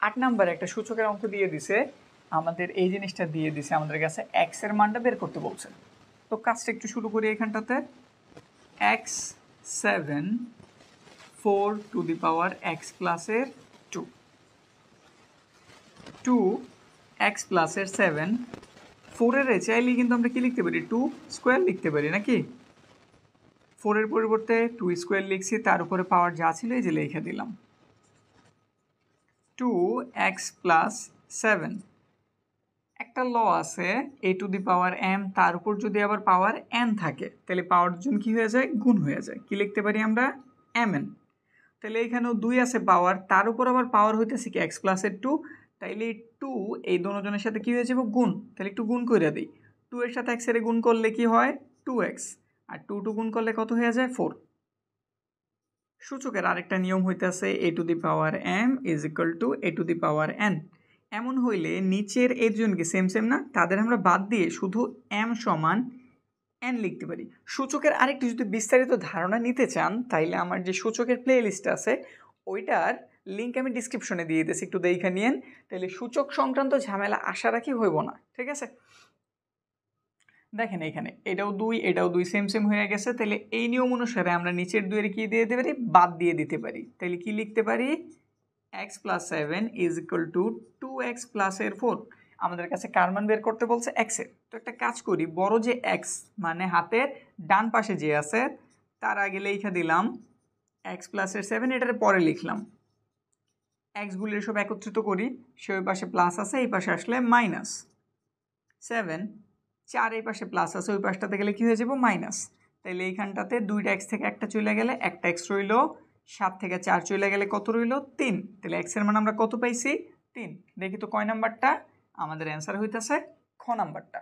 8 নম্বরে একটা সূচকের অঙ্ক দিয়ে দিছে, আমাদের এই জিনিসটা দিয়ে দিছে, আমাদের কাছে x এর মানটা বের করতে বলছে। তো কাজটা একটু শুরু করি এখানটাতে। x 7 4 to the power x প্লাসের 2 2 x প্লাসের 7 4 এর চাইলে কিন্তু আমরা কি লিখতে পারি 2 স্কোয়ার লিখতে পারি নাকি। 4 এর পরিবর্তে 2 স্কোয়ার লিখছি, তার উপরে পাওয়ার যা ছিল এই যে লিখে দিলাম 2x প্লাস 7। একটা ল আছে a to the power m, তার উপর যদি আবার পাওয়ার n থাকে তাহলে পাওয়ার জন কি হয়ে যায়, গুণ হয়ে যায়। কি লিখতে পারি আমরা mn। তাহলে এখানেও 2 আছে পাওয়ার, তার উপর আবার পাওয়ার হইতেছে কি x প্লাসের 2, তাইলে 2 এই দুজনের সাথে কি হয়ে যাবে গুণ। তাহলে একটু গুণ করে দিই, 2 এর সাথে x এর গুণ করলে কি হয় 2x, আর 2 গুণ করলে কত হয়ে যায় 4। সূচকের আরেকটা নিয়ম হইতেছে a to the power m is equal to a to the power n। এমন হইলে নিচের এর জনকে সেম সেম না, তাদের আমরা বাদ দিয়ে শুধু m সমান n লিখতে পারি। সূচকের আরেকটি যদি বিস্তারিত ধারণা নিতে চান তাইলে আমার যে সূচকের প্লে লিস্ট আছে ওইটার লিঙ্ক আমি ডিসক্রিপশনে দিয়ে দিয়েছি, একটু দেখে নিয়েন। তাহলে সূচক সংক্রান্ত ঝামেলা আশা রাখি হইব না, ঠিক আছে। দেখেন এখানে এটাও 2 এটাও 2 সেম সেম হয়ে গেছে, তাহলে এই নিয়ম অনুসারে আমরা নিচের 2 এর কি দিয়ে দিতে পারি, বাদ দিয়ে দিতে পারি। তাহলে কি লিখতে পারি x plus 7 is equal to 2x প্লাসের 4। আমাদের কাছে কার মান বের করতে বলছে x এর। তো একটা কাজ করি, বড় যে x মানে হাতের ডান পাশে যে আছে তার আগে লিখে দিলাম x প্লাসের 7, এটার পরে লিখলাম x গুলির সব একত্রিত করি, সে ওই পাশে প্লাস আছে এই পাশে আসলে মাইনাস 7, 4 এই পাশে প্লাস আছে ওই পাশটাতে গেলে কি হয়ে যাবে মাইনাস। তাইলে এইখানটাতে 2টা x থেকে একটা চলে গেলে একটা x রইল, 7 থেকে 4 চলে গেলে কত রইল 3। তাহলে x এর মান আমরা কত পাইছি 3। দেখি তো কয় নাম্বারটা, আমাদের অ্যান্সার হইতাছে খ নাম্বারটা।